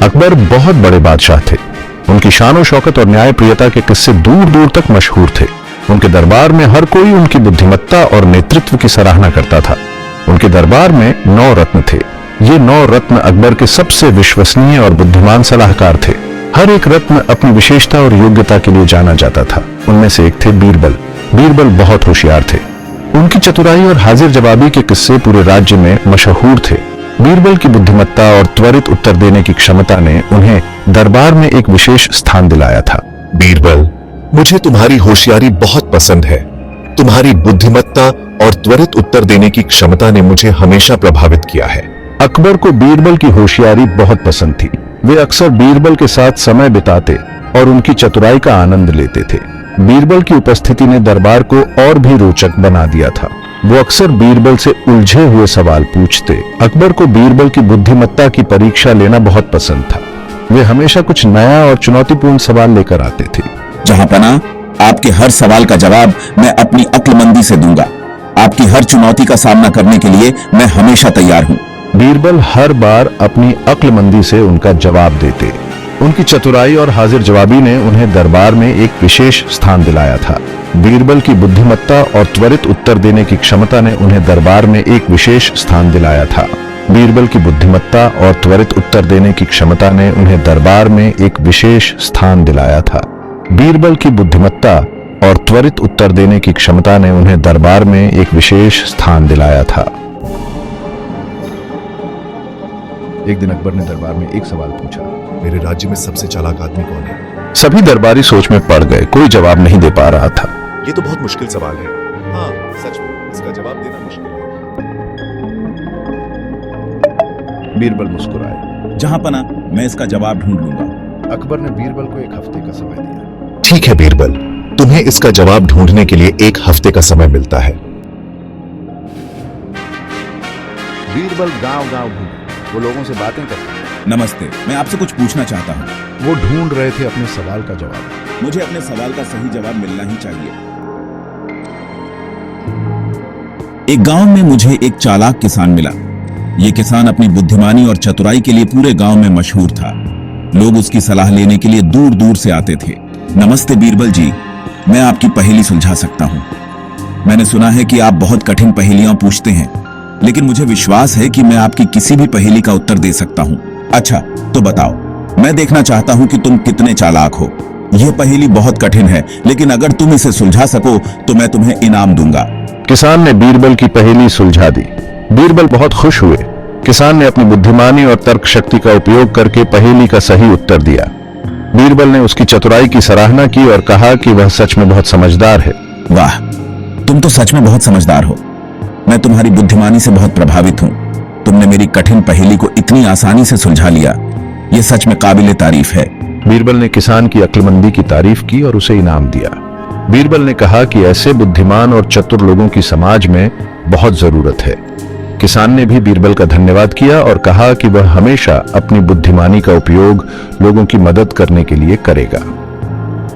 अकबर बहुत बड़े बादशाह थे। उनकी शान शौकत और न्यायप्रियता के किस्से दूर दूर तक मशहूर थे। उनके दरबार में हर कोई उनकी बुद्धिमत्ता और नेतृत्व की सराहना करता था। उनके दरबार में 9 रत्न थे। ये 9 रत्न अकबर के सबसे विश्वसनीय और बुद्धिमान सलाहकार थे। हर एक रत्न अपनी विशेषता और योग्यता के लिए जाना जाता था। उनमें से एक थे बीरबल। बीरबल बहुत होशियार थे। उनकी चतुराई और हाजिर जवाबी के किस्से पूरे राज्य में मशहूर थे। बीरबल की बुद्धिमत्ता और त्वरित उत्तर देने की क्षमता ने उन्हें दरबार में एक विशेष स्थान दिलाया था। बीरबल, मुझे तुम्हारी होशियारी बहुत पसंद है। तुम्हारी बुद्धिमत्ता और त्वरित उत्तर देने की क्षमता ने मुझे हमेशा प्रभावित किया है। अकबर को बीरबल की होशियारी बहुत पसंद थी। वे अक्सर बीरबल के साथ समय बिताते और उनकी चतुराई का आनंद लेते थे। बीरबल की उपस्थिति ने दरबार को और भी रोचक बना दिया था। वो अक्सर बीरबल से उलझे हुए सवाल पूछते। अकबर को बीरबल की बुद्धिमत्ता की परीक्षा लेना बहुत पसंद था। वे हमेशा कुछ नया और चुनौतीपूर्ण सवाल लेकर आते थे। जहांपना, आपके हर सवाल का जवाब मैं अपनी अक्लमंदी से दूंगा। आपकी हर चुनौती का सामना करने के लिए मैं हमेशा तैयार हूं। बीरबल हर बार अपनी अक्लमंदी से उनका जवाब देते। उनकी चतुराई और हाजिर जवाबी ने उन्हें दरबार में एक विशेष स्थान दिलाया था। बीरबल की बुद्धिमत्ता और त्वरित उत्तर देने की क्षमता ने उन्हें दरबार में एक विशेष स्थान दिलाया था। बीरबल की बुद्धिमत्ता और त्वरित उत्तर देने की क्षमता ने उन्हें दरबार में एक विशेष स्थान दिलाया था। बीरबल की बुद्धिमत्ता और त्वरित उत्तर देने की क्षमता ने उन्हें दरबार में एक विशेष स्थान दिलाया था। एक दिन अकबर ने दरबार में एक सवाल पूछा। मेरे राज्य में सबसे चालाक आदमी कौन है? सभी दरबारी सोच में पड़ गए। कोई जवाब नहीं दे पा रहा था। ये तो बहुत मुश्किल सवाल है। हाँ, सच में इसका जवाब देना मुश्किल है। बीरबल मुस्कुराए। जहांपना, मैं इसका जवाब ढूंढ लूंगा। अकबर ने बीरबल को 1 हफ्ते का समय दिया। ठीक है बीरबल, तुम्हें इसका जवाब ढूंढने के लिए 1 हफ्ते का समय मिलता है। बीरबल गांव-गांव घूमे। वो लोगों से बातें करते। नमस्ते, मैं आपसे कुछ पूछना चाहता हूँ। वो ढूंढ रहे थे अपने सवाल का जवाब। मुझे अपने सवाल का सही जवाब मिलना ही चाहिए। एक गांव में मुझे एक चालाक किसान मिला। ये किसान अपनी बुद्धिमानी और चतुराई के लिए पूरे गांव में मशहूर था। लोग उसकी सलाह लेने के लिए दूर दूर से आते थे। नमस्ते बीरबल जी, मैं आपकी पहेली सुलझा सकता हूँ। मैंने सुना है कि आप बहुत कठिन पहेलियां पूछते हैं, लेकिन मुझे विश्वास है कि मैं आपकी किसी भी पहेली का उत्तर दे सकता हूँ। अच्छा, तो बताओ, मैं देखना चाहता हूँ कि तुम कितने चालाक हो। यह पहेली बहुत कठिन है, लेकिन अगर तुम इसे सुलझा सको तो मैं तुम्हें इनाम दूंगा। किसान ने बीरबल की पहेली सुलझा दी। बीरबल बहुत खुश हुए। किसान ने अपनी बुद्धिमानी और तर्क शक्ति का उपयोग करके पहेली का सही उत्तर दिया। बीरबल ने उसकी चतुराई की सराहना की और कहा कि वह सच में बहुत समझदार है। वाह, तुम तो सच में बहुत समझदार हो। मैं तुम्हारी बुद्धिमानी से बहुत प्रभावित हूँ। तुमने मेरी कठिन पहेली को इतनी आसानी से सुलझा लिया। यह सच में काबिले तारीफ है। बीरबल ने किसान की अक्लमंदी की तारीफ की और उसे इनाम दिया। बीरबल ने कहा कि ऐसे बुद्धिमान और चतुर लोगों की समाज में बहुत जरूरत है। किसान ने भी बीरबल का धन्यवाद किया और कहा कि वह हमेशा अपनी बुद्धिमानी का उपयोग लोगों की मदद करने के लिए करेगा।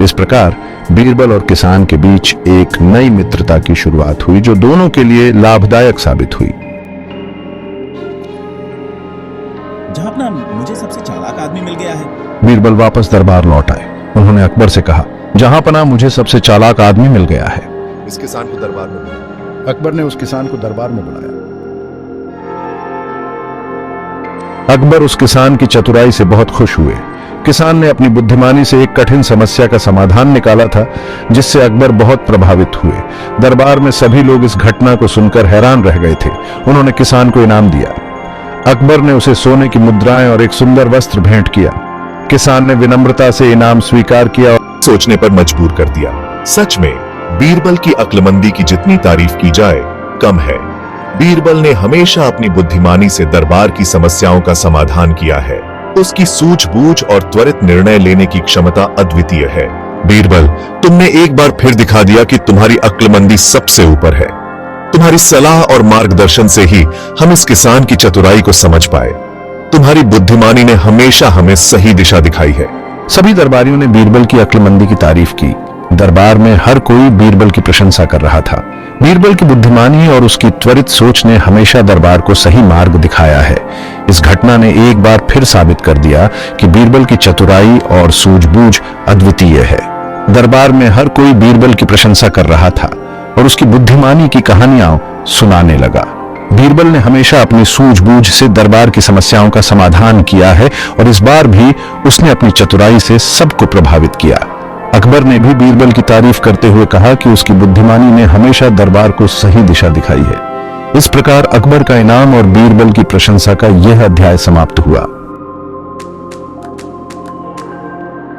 इस प्रकार बीरबल और किसान के बीच एक नई मित्रता की शुरुआत हुई, जो दोनों के लिए लाभदायक साबित हुई। जहांपना, मुझे सबसे चालाक आदमी मिल गया है। बीरबल वापस दरबार लौट आए। उन्होंने अकबर से कहा, जहांपना, मुझे सबसे चालाक आदमी मिल गया है। इस किसान को दरबार में बुलाया। अकबर ने उस किसान को दरबार में बुलाया। अकबर उस किसान की चतुराई से बहुत खुश हुए। किसान ने अपनी बुद्धिमानी से एक कठिन समस्या का समाधान निकाला था, जिससे अकबर बहुत प्रभावित हुए। दरबार में सभी लोग इस घटना को सुनकर हैरान रह गए थे। उन्होंने किसान को इनाम दिया। अकबर ने उसे सोने की मुद्राएं और एक सुंदर वस्त्र भेंट किया। किसान ने विनम्रता से इनाम स्वीकार किया और सोचने पर मजबूर कर दिया। सच में बीरबल की अक्लमंदी की जितनी तारीफ की जाए कम है। बीरबल ने हमेशा अपनी बुद्धिमानी से दरबार की समस्याओं का समाधान किया है। उसकी सूझबूझ और त्वरित निर्णय लेने की क्षमता अद्वितीय है। बीरबल, तुमने एक बार फिर दिखा दिया कि तुम्हारी अक्लमंदी सबसे ऊपर है। तुम्हारी सलाह और मार्गदर्शन से ही हम इस किसान की चतुराई को समझ पाए। तुम्हारी बुद्धिमानी ने हमेशा हमें सही दिशा दिखाई है। सभी दरबारियों ने बीरबल की अक्लमंदी की तारीफ की। दरबार में हर कोई बीरबल की प्रशंसा कर रहा था। बीरबल की बुद्धिमानी और उसकी त्वरित सोच ने हमेशा दरबार को सही मार्ग दिखाया है। इस घटना ने एक बार फिर साबित कर दिया कि बीरबल की चतुराई और सूझबूझ अद्वितीय है। दरबार में हर कोई बीरबल की प्रशंसा कर रहा था और उसकी बुद्धिमानी की कहानियां सुनाने लगा। बीरबल ने हमेशा अपनी सूझबूझ से दरबार की समस्याओं का समाधान किया है और इस बार भी उसने अपनी चतुराई से सबको प्रभावित किया। अकबर ने भी बीरबल की तारीफ करते हुए कहा कि उसकी बुद्धिमानी ने हमेशा दरबार को सही दिशा दिखाई है। इस प्रकार अकबर का इनाम और बीरबल की प्रशंसा का यह अध्याय समाप्त हुआ।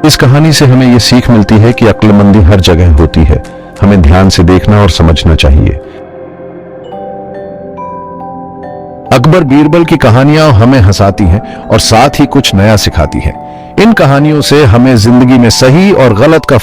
इस कहानी से हमें यह सीख मिलती है कि अक्लमंदी हर जगह होती है। हमें ध्यान से देखना और समझना चाहिए। अकबर बीरबल की कहानियां हमें हंसाती हैं और साथ ही कुछ नया सिखाती हैं। इन कहानियों से हमें जिंदगी में सही और गलत का